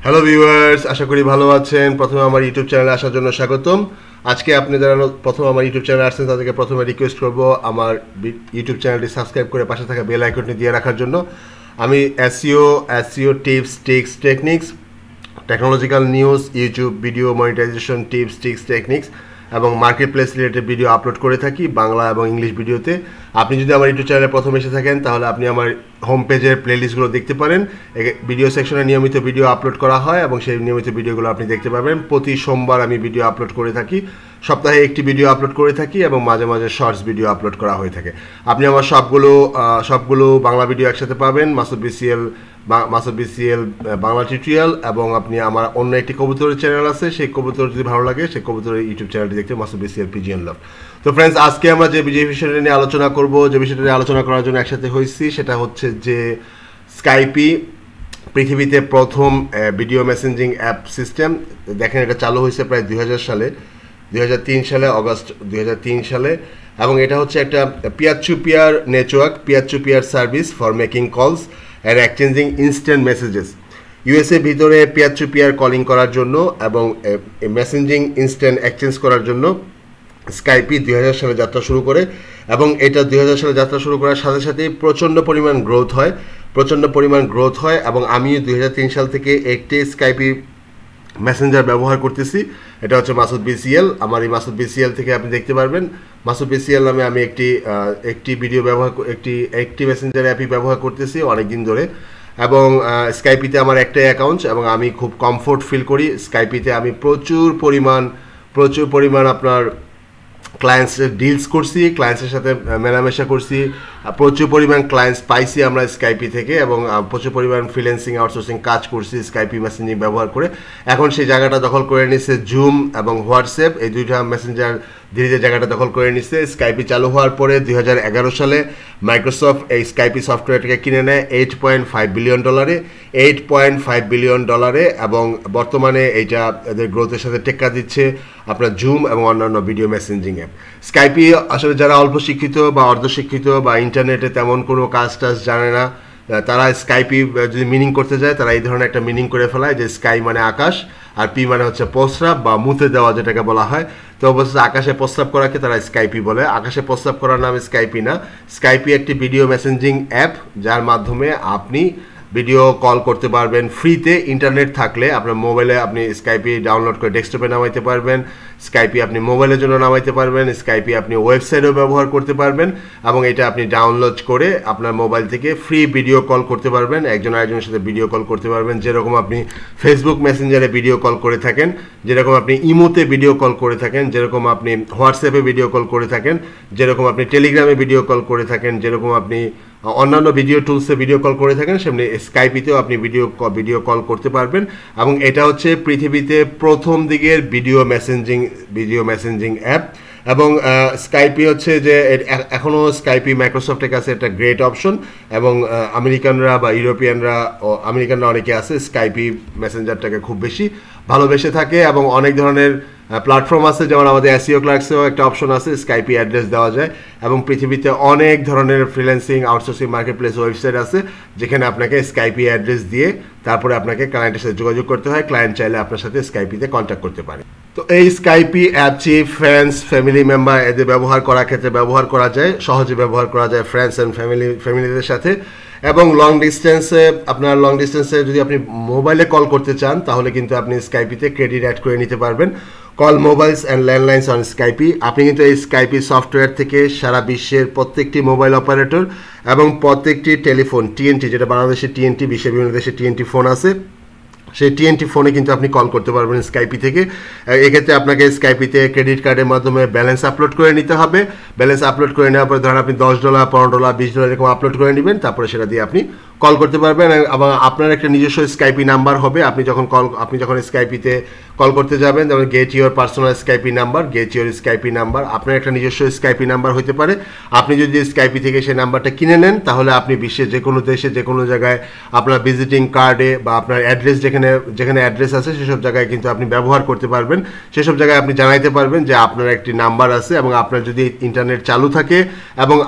Hello viewers, আশা করি ভালো আছেন। প্রথমে আমার ইউটিউব চ্যানেলে আসার জন্য স্বাগতম। আজকে আপনি যারা প্রথম আমার ইউটিউব চ্যানেলে আসছেন তাদেরকে প্রথমে রিকোয়েস্ট করব আমার ইউটিউব চ্যানেলটি সাবস্ক্রাইব করে পাশে থাকা বেল আইকনটি দিয়ে রাখার জন্য। আমি SEO tips, tricks, techniques, technological news, YouTube video monetization tips, tricks, techniques এবং marketplace related video upload করে থাকি বাংলা এবং ইংলিশ ভিডিওতে। আপনি যদি আমার ইউটিউব চ্যানেলে প্রথম এসে থাকেন তাহলে আপনি আমার হোম পেজের প্লেলিস্টগুলো দেখতে পারেন। ভিডিও সেকশনে নিয়মিত ভিডিও আপলোড করা হয় এবং সেই নিয়মিত ভিডিওগুলো আপনি দেখতে পাবেন। প্রতি সোমবার আমি ভিডিও আপলোড করে থাকি, সপ্তাহে একটি ভিডিও আপলোড করে থাকি এবং মাঝে মাঝে শর্টস ভিডিও আপলোড করা হয়ে থাকে। আপনি আমার সবগুলো বাংলা ভিডিও একসাথে পাবেন, মাসুদ বিসিএল বাংলা টিউটোরিয়াল, এবং আপনি আমার অন্য একটি কবুতরের চ্যানেল আছে, সেই কবুতর যদি ভালো লাগে সেই কবুতরের ইউটিউব চ্যানেলটি দেখতে মাসুদ বিসিএল পিজিএন লাভ। তো ফ্রেন্ডস, আজকে আমরা যে বিষয়টা নিয়ে আলোচনা করব, যে বিষয়টা নিয়ে আলোচনা করার জন্য একসাথে হয়েছি, সেটা হচ্ছে যে স্কাইপি পৃথিবীতে প্রথম ভিডিও মেসেঞ্জিং অ্যাপ সিস্টেম। দেখেন, এটা চালু হয়েছে প্রায় 2003 সালে, অগস্ট 2003 সালে, এবং এটা হচ্ছে একটা peer to peer network, peer to peer service for making calls and exchanging instant messages. USA ভিতরে পিয়ার টু পিয়ার কলিং করার জন্য এবং মেসেঞ্জিং ইনস্ট্যান্ট এক্সচেঞ্জ করার জন্য স্কাইপি 2000 সালে যাত্রা শুরু করে, এবং এটা 2000 সালে যাত্রা শুরু করার সাথে সাথেই প্রচণ্ড পরিমাণ গ্রোথ হয় এবং আমি 2003 সাল থেকে একটি স্কাইপি মেসেঞ্জার ব্যবহার করতেছি। এটা হচ্ছে মাসুদ বিসিএল। আমার এই মাসুদ বিসিএল থেকে আপনি দেখতে পারবেন, মাসুদ বিসিএল নামে আমি একটি মেসেঞ্জার অ্যাপই ব্যবহার করতেছি অনেক দিন ধরে, এবং স্কাইপিতে আমার একটাই অ্যাকাউন্ট এবং আমি খুব কমফোর্ট ফিল করি। স্কাইপিতে আমি প্রচুর পরিমাণ আপনার ক্লায়েন্টসের ডিলস করছি, ক্লায়েন্টসের সাথে মেলামেশা করছি, প্রচুর পরিমাণ ক্লায়েন্টস পাইছি আমরা স্কাইপি থেকে, এবং প্রচুর পরিমাণ ফ্রিল্যান্সিং আউটসোর্সিং কাজ করছি স্কাইপি মেসেঞ্জিং ব্যবহার করে। এখন সেই জায়গাটা দখল করে নিচ্ছে জুম এবং হোয়াটসঅ্যাপ, এই দুইটা মেসেঞ্জার ধীরে ধীরে জায়গাটা দখল করে নিচ্ছে। স্কাইপি চালু হওয়ার পরে 2011 সালে মাইক্রোসফট এই স্কাইপি সফটওয়্যারটাকে কিনে নেয় $8.5 বিলিয়ন, এবং বর্তমানে এইটা এদের গ্রোথের সাথে টেক্কা দিচ্ছে আপনার জুম এবং অন্যান্য ভিডিও মেসেঞ্জিং অ্যাপ। স্কাইপি আসলে যারা অল্প শিক্ষিত বা অর্ধশিক্ষিত বা ইন্টারনেটে তেমন কোনো কাজ জানে না, তারা স্কাইপি যদি মিনিং করতে যায় তারা এই ধরনের একটা মিনিং করে ফেলায় যে স্কাই মানে আকাশ, আর পি মানে হচ্ছে প্রস্রাব বা মুতে দেওয়া, যেটাকে বলা হয়। তো অবশ্যই আকাশে প্রস্রাব করাকে তারা স্কাইপি বলে। আকাশে প্রস্রাব করার নাম স্কাইপি না। স্কাইপি একটি ভিডিও মেসেঞ্জিং অ্যাপ যার মাধ্যমে আপনি ভিডিও কল করতে পারবেন ফ্রিতে। ইন্টারনেট থাকলে আপনার মোবাইলে আপনি স্কাইপি ডাউনলোড করে ডেস্কটপে নামাইতে পারবেন, স্কাইপি আপনি মোবাইলের জন্য নামাইতে পারবেন, স্কাইপি আপনি ওয়েবসাইটেও ব্যবহার করতে পারবেন, এবং এটা আপনি ডাউনলোড করে আপনার মোবাইল থেকে ফ্রি ভিডিও কল করতে পারবেন, একজন আরেকজনের সাথে ভিডিও কল করতে পারবেন। যেরকম আপনি ফেসবুক মেসেঞ্জারে ভিডিও কল করে থাকেন, যেরকম আপনি ইমোতে ভিডিও কল করে থাকেন, যেরকম আপনি হোয়াটসঅ্যাপে ভিডিও কল করে থাকেন, যেরকম আপনি টেলিগ্রামে ভিডিও কল করে থাকেন, যেরকম আপনি অন্যান্য ভিডিও টুলসে ভিডিও কল করে থাকেন, সেমনি স্কাইপিতেও আপনি ভিডিও কল করতে পারবেন। এবং এটা হচ্ছে পৃথিবীতে প্রথম দিকের ভিডিও মেসেঞ্জিং অ্যাপ। এবং স্কাইপি হচ্ছে যে এখনও স্কাইপি মাইক্রোসফটের কাছে একটা গ্রেট অপশন, এবং আমেরিকানরা বা আমেরিকানরা অনেকে আছে স্কাইপি মেসেঞ্জারটাকে খুব বেশি ভালোবেসে থাকে, এবং অনেক ধরনের প্ল্যাটফর্ম আছে, যেমন আমাদের এসইও ক্লার্কসেও একটা অপশন আছে, স্কাইপি অ্যাড্রেস দেওয়া যায়, এবং পৃথিবীতে অনেক ধরনের freelancing outsourcing market place website আছে যেখানে আপনাকে স্কাইপি অ্যাড্রেস দিয়ে তারপরে আপনাকে ক্লায়েন্টের সাথে যোগাযোগ করতে হয়। ক্লায়েন্ট চাইলে আপনার সাথে স্কাইপিতে কন্ট্যাক্ট করতে পারে। তো এই স্কাইপি অ্যাপটি ফ্রেন্ডস, ফ্যামিলি মেম্বার এদের ব্যবহার করার ক্ষেত্রে ব্যবহার করা যায়, সহজে ব্যবহার করা যায় ফ্রেন্ডস অ্যান্ড ফ্যামিলিদের সাথে। এবং লং ডিস্টেন্সে যদি আপনি মোবাইলে কল করতে চান তাহলে কিন্তু আপনি স্কাইপিতে ক্রেডিট অ্যাড করে নিতে পারবেন। Call mobiles and landlines on Skype. আপনি কিন্তু এই স্কাইপি সফটওয়্যার থেকে সারা বিশ্বের প্রত্যেকটি মোবাইল অপারেটর এবং প্রত্যেকটি টেলিফোন টিএনটি, যেটা বাংলাদেশে টিএনটি, বিশ্বের বিভিন্ন দেশে টিএনটি ফোন আছে, সেই টিএনটি ফোনে কিন্তু আপনি কল করতে পারবেন স্কাইপি থেকে। এক্ষেত্রে আপনাকে স্কাইপিতে ক্রেডিট কার্ডের মাধ্যমে ব্যালেন্স আপলোড করে নিতে হবে। ব্যালেন্স আপলোড করে নেওয়ার পরে ধরেন আপনি $10, $15, $20 এরকম আপলোড করে নেবেন, তারপরে সেটা দিয়ে আপনি কল করতে পারবেন। এবং আপনার একটা নিজস্ব স্কাইপি নাম্বার হবে। আপনি যখন স্কাইপিতে কল করতে যাবেন, যেমন get your personal Skype number, আপনার একটা নিজস্ব স্কাইপি নাম্বার হতে পারে। আপনি যদি স্কাইপি থেকে সেই নাম্বারটা কিনে নেন তাহলে আপনি বিশ্বের যে কোনো দেশে যে কোনো জায়গায় আপনার ভিজিটিং কার্ডে বা আপনার অ্যাড্রেস যেখানে অ্যাড্রেস আছে সেসব জায়গায় কিন্তু আপনি ব্যবহার করতে পারবেন। সেসব জায়গায় আপনি জানাইতে পারবেন যে আপনার একটি নাম্বার আছে, এবং আপনার যদি ইন্টারনেট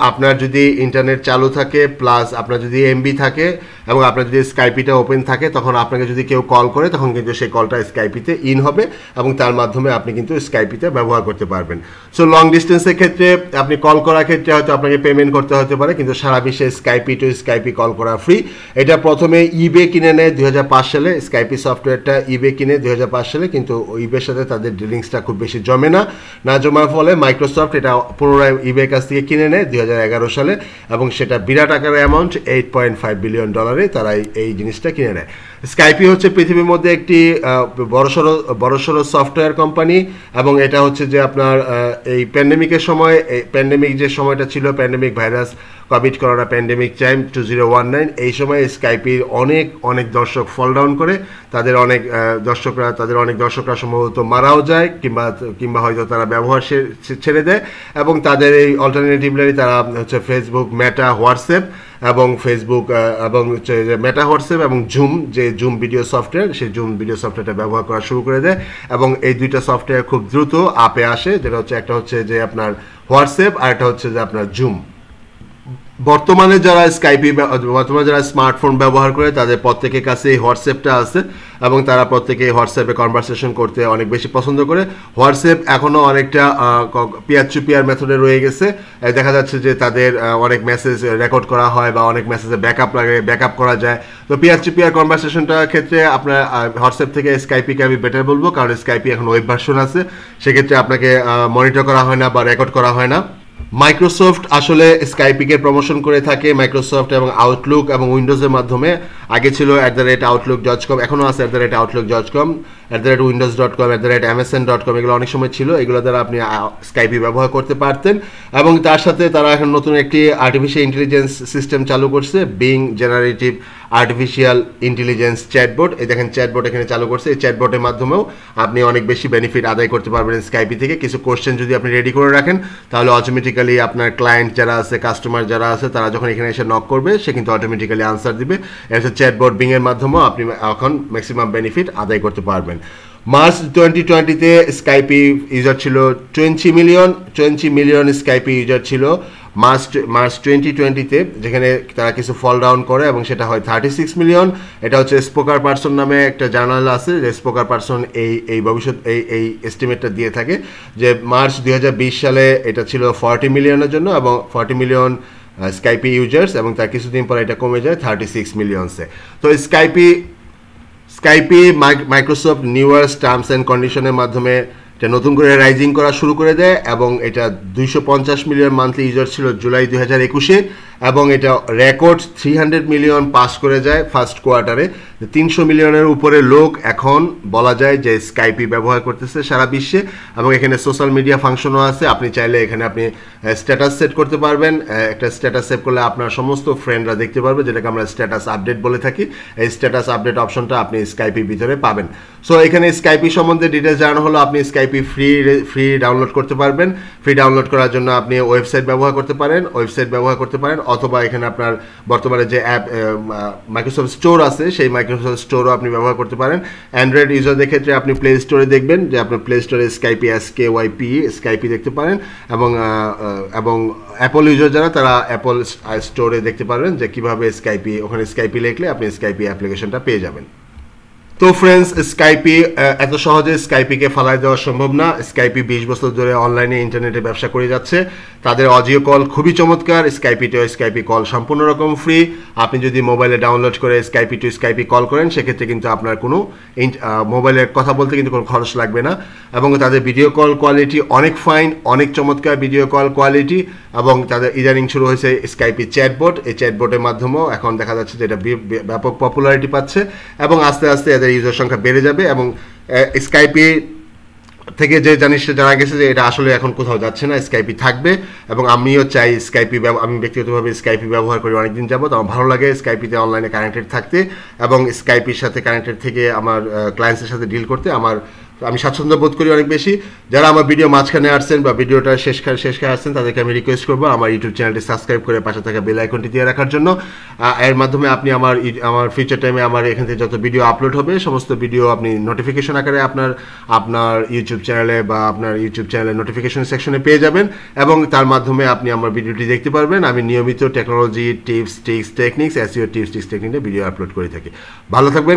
চালু থাকে প্লাস আপনার যদি এমবি থাকে থাকে এবং আপনার যদি স্কাইপিটা ওপেন থাকে তখন আপনাকে যদি কেউ কল করে তখন কিন্তু সেই কলটা স্কাইপিতে ইন হবে এবং তার মাধ্যমে আপনি কিন্তু স্কাইপিতে ব্যবহার করতে পারবেন। সো লং ডিস্টেন্সের ক্ষেত্রে আপনি কল করার ক্ষেত্রে হয়তো আপনাকে পেমেন্ট করতে হতে পারে, কিন্তু সারা বিশ্বে স্কাইপি টু স্কাইপি কল করা ফ্রি। এটা প্রথমে ইবে কিনে নেয় 2005 সালে, স্কাইপি সফটওয়্যারটা ইবে কিনে 2005 সালে, কিন্তু ইবের সাথে তাদের ডিলিংসটা খুব বেশি জমে না জমার ফলে মাইক্রোসফট এটা পুনরায় ইবের কাছ থেকে কিনে নেয় 2011 সালে এবং সেটা বিরাট আকারের অ্যামাউন্ট $8.5 বিলিয়ন তারা এই জিনিসটা কিনে নেয়। স্কাইপি হচ্ছে পৃথিবীর মধ্যে একটি বড়সড় সফটওয়্যার কোম্পানি এবং এটা হচ্ছে যে আপনার এই প্যান্ডেমিকের সময়, প্যান্ডেমিক যে সময়টা ছিল, pandemic virus Covid corona pandemic time 2019, এই সময় স্কাইপির অনেক দর্শক ফল ডাউন করে, তাদের অনেক দর্শকরা সম্ভবত মারাও যায় কিংবা হয়তো তারা ব্যবহার ছেড়ে দেয় এবং তাদের এই অল্টারনেটিভলি তারা হচ্ছে ফেসবুক, মেটা, হোয়াটসঅ্যাপ এবং মেটা, হোয়াটসঅ্যাপ এবং জুম ভিডিও সফটওয়্যার, সেই জুম ভিডিও সফটওয়্যারটা ব্যবহার করা শুরু করে দেয় এবং এই দুইটা সফটওয়্যার খুব দ্রুত আপে আসে, যেটা হচ্ছে একটা হচ্ছে যে আপনার হোয়াটসঅ্যাপ আর একটা হচ্ছে যে আপনার জুম। বর্তমানে যারা স্মার্টফোন ব্যবহার করে তাদের প্রত্যেকের কাছে এই হোয়াটসঅ্যাপটা আছে এবং তারা প্রত্যেকে হোয়াটসঅ্যাপে কনভারসেশন করতে অনেক বেশি পছন্দ করে। হোয়াটসঅ্যাপ এখনও অনেকটা পিয়ার টু পিয়ার মেথডে রয়ে গেছে। দেখা যাচ্ছে যে তাদের অনেক মেসেজ রেকর্ড করা হয় বা অনেক মেসেজে ব্যাকআপ করা যায়। তো পিয়ার টু পিয়ার কনভারসেশনটার ক্ষেত্রে আপনার হোয়াটসঅ্যাপ থেকে স্কাইপিকে আমি বেটার বলবো, কারণ স্কাইপি এখন ওয়েব ভার্সন আছে, সেক্ষেত্রে আপনাকে মনিটর করা হয় না বা রেকর্ড করা হয় না। মাইক্রোসফট আসলে স্কাইপিকে প্রমোশন করে থাকে, মাইক্রোসফট এবং আউটলুক এবং উইন্ডোজের মাধ্যমে। আগে ছিল @outlook.com, এখনও আছে @outlook.com, @windows.com, @msn.com, এগুলো অনেক সময় ছিল, এগুলো দ্বারা আপনি স্কাইপি ব্যবহার করতে পারতেন। এবং তার সাথে তারা এখন নতুন একটি আর্টিফিশিয়াল ইন্টেলিজেন্স সিস্টেম চালু করছে, বিং জেনারেটিভ আর্টিফিশিয়াল ইন্টেলিজেন্স চ্যাটবোট। এই দেখেন চ্যাটবোট এখানে চালু করছে। এই চ্যাটবোটের মাধ্যমেও আপনি অনেক বেশি বেনিফিট আদায় করতে পারবেন স্কাইপি থেকে। কিছু কোশ্চেন যদি আপনি রেডি করে রাখেন তাহলে অটোমেটিক্যালি আপনার ক্লায়েন্ট যারা আছে, কাস্টমার যারা আছে, তারা যখন এখানে এসে নক করবে সে কিন্তু অটোমেটিক্যালি আনসার দিবে। এটা চ্যাটবোট বিংয়ের মাধ্যমেও আপনি এখন ম্যাক্সিমাম বেনিফিট আদায় করতে পারবেন। মার্চ 2020-তে স্কাইপি ইউজার ছিল 20 মিলিয়ন স্কাইপি ইউজার ছিল মার্চ 2020-তে, যেখানে তারা কিছু ফল ডাউন করে এবং সেটা হয় 36 মিলিয়ন। এটা হচ্ছে স্পোকার পারসন নামে একটা জার্নাল আছে, যে স্পোকার পারসন এই এস্টিমেটটা দিয়ে থাকে যে মার্চ 2020 সালে এটা ছিল 40 মিলিয়নের জন্য এবং 40 মিলিয়ন স্কাইপি ইউজার্স, এবং তার কিছুদিন পর এটা কমে যায় 36 মিলিয়নসে। তো Skype Microsoft newer terms and কন্ডিশনের মাধ্যমে এটা নতুন করে রাইজিং করা শুরু করে দেয় এবং এটা 250 মিলিয়ন মান্থলি ইউজার ছিল জুলাই 2021-এ এবং এটা রেকর্ড 300 মিলিয়ন পাস করে যায় ফার্স্ট কোয়ার্টারে। 300 মিলিয়নের উপরে লোক এখন বলা যায় যে স্কাইপি ব্যবহার করতেছে সারা বিশ্বে এবং এখানে সোশ্যাল মিডিয়া ফাংশনও আছে। আপনি চাইলে এখানে আপনি স্ট্যাটাস সেট করতে পারবেন। একটা স্ট্যাটাস সেট করলে আপনার সমস্ত ফ্রেন্ডরা দেখতে পারবে, যেটাকে আমরা স্ট্যাটাস আপডেট বলে থাকি। এই স্ট্যাটাস আপডেট অপশনটা আপনি স্কাইপির ভিতরে পাবেন। সো এখানে স্কাইপি সম্বন্ধে ডিটেলস জানানো হলো। আপনি স্কাইপি ফ্রি ডাউনলোড করতে পারবেন। ফ্রি ডাউনলোড করার জন্য আপনি ওয়েবসাইট ব্যবহার করতে পারেন অথবা এখানে আপনার বর্তমানে যে অ্যাপ মাইক্রোসফট স্টোর আছে সেই মাইক্রোসফট স্টোরও আপনি ব্যবহার করতে পারেন। অ্যান্ড্রয়েড ইউজারদের ক্ষেত্রে আপনি প্লে স্টোরে দেখবেন যে আপনার প্লে স্টোরে স্কাইপি স্কাইপি দেখতে পারেন এবং অ্যাপল ইউজার যারা তারা অ্যাপল স্টোরে দেখতে পারবেন যে কীভাবে ওখানে স্কাইপি লিখলে আপনি স্কাইপি অ্যাপ্লিকেশনটা পেয়ে যাবেন। তো ফ্রেন্ডস, স্কাইপি এত সহজে স্কাইপিকে ফালাই দেওয়া সম্ভব না। স্কাইপি 20 বছর ধরে অনলাইনে ইন্টারনেটে ব্যবসা করে যাচ্ছে। তাদের অডিও কল খুবই চমৎকার। স্কাইপি কল সম্পূর্ণ রকম ফ্রি। আপনি যদি মোবাইলে ডাউনলোড করে স্কাইপি কল করেন সেক্ষেত্রে কিন্তু আপনার কোনো মোবাইলে কথা বলতে কিন্তু কোনো খরচ লাগবে না এবং তাদের ভিডিও কল কোয়ালিটি অনেক ফাইন, অনেক চমৎকার ভিডিও কল কোয়ালিটি। এবং তাদের ইদানিং শুরু হয়েছে স্কাইপি চ্যাটবোট। এই চ্যাটবোটের মাধ্যমেও এখন দেখা যাচ্ছে যে এটা ব্যাপক পপুলারিটি পাচ্ছে এবং আস্তে আস্তে এদের ইউজার সংখ্যা বেড়ে যাবে। এবং স্কাইপি থেকে যে জানা গেছে যে এটা আসলে এখন কোথাও যাচ্ছে না, স্কাইপি থাকবে। এবং আমিও চাই আমি ব্যক্তিগতভাবে স্কাইপি ব্যবহার করি অনেকদিন যাবত। আমার ভালো লাগে স্কাইপিতে অনলাইনে কানেক্টেড থাকতে এবং স্কাইপির সাথে কানেক্টেড থেকে আমার ক্লায়েন্টসের সাথে ডিল করতে আমার আমি স্বাচ্ছন্দ্য বোধ করি অনেক বেশি। যারা আমার ভিডিও মাঝখানে আসছেন বা ভিডিওটা শেষখানে আসছেন তাদেরকে আমি রিকোয়েস্ট করবো আমার ইউটিউব চ্যানেলটি সাবস্ক্রাইব করে পাশে থাকা বেল আইকনটি দিয়ে রাখার জন্য। এর মাধ্যমে আপনি আমার ফিউচার টাইমে আমার এখান থেকে যত ভিডিও আপলোড হবে সমস্ত ভিডিও আপনি নোটিফিকেশন আকারে আপনার ইউটিউব চ্যানেলে বা আপনার ইউটিউব চ্যানেলের নোটিফিকেশন সেকশনে পেয়ে যাবেন এবং তার মাধ্যমে আপনি আমার ভিডিওটি দেখতে পারবেন। আমি নিয়মিত technology tips techniques SEO tips টেকনিকের ভিডিও আপলোড করে থাকি। ভালো থাকবেন।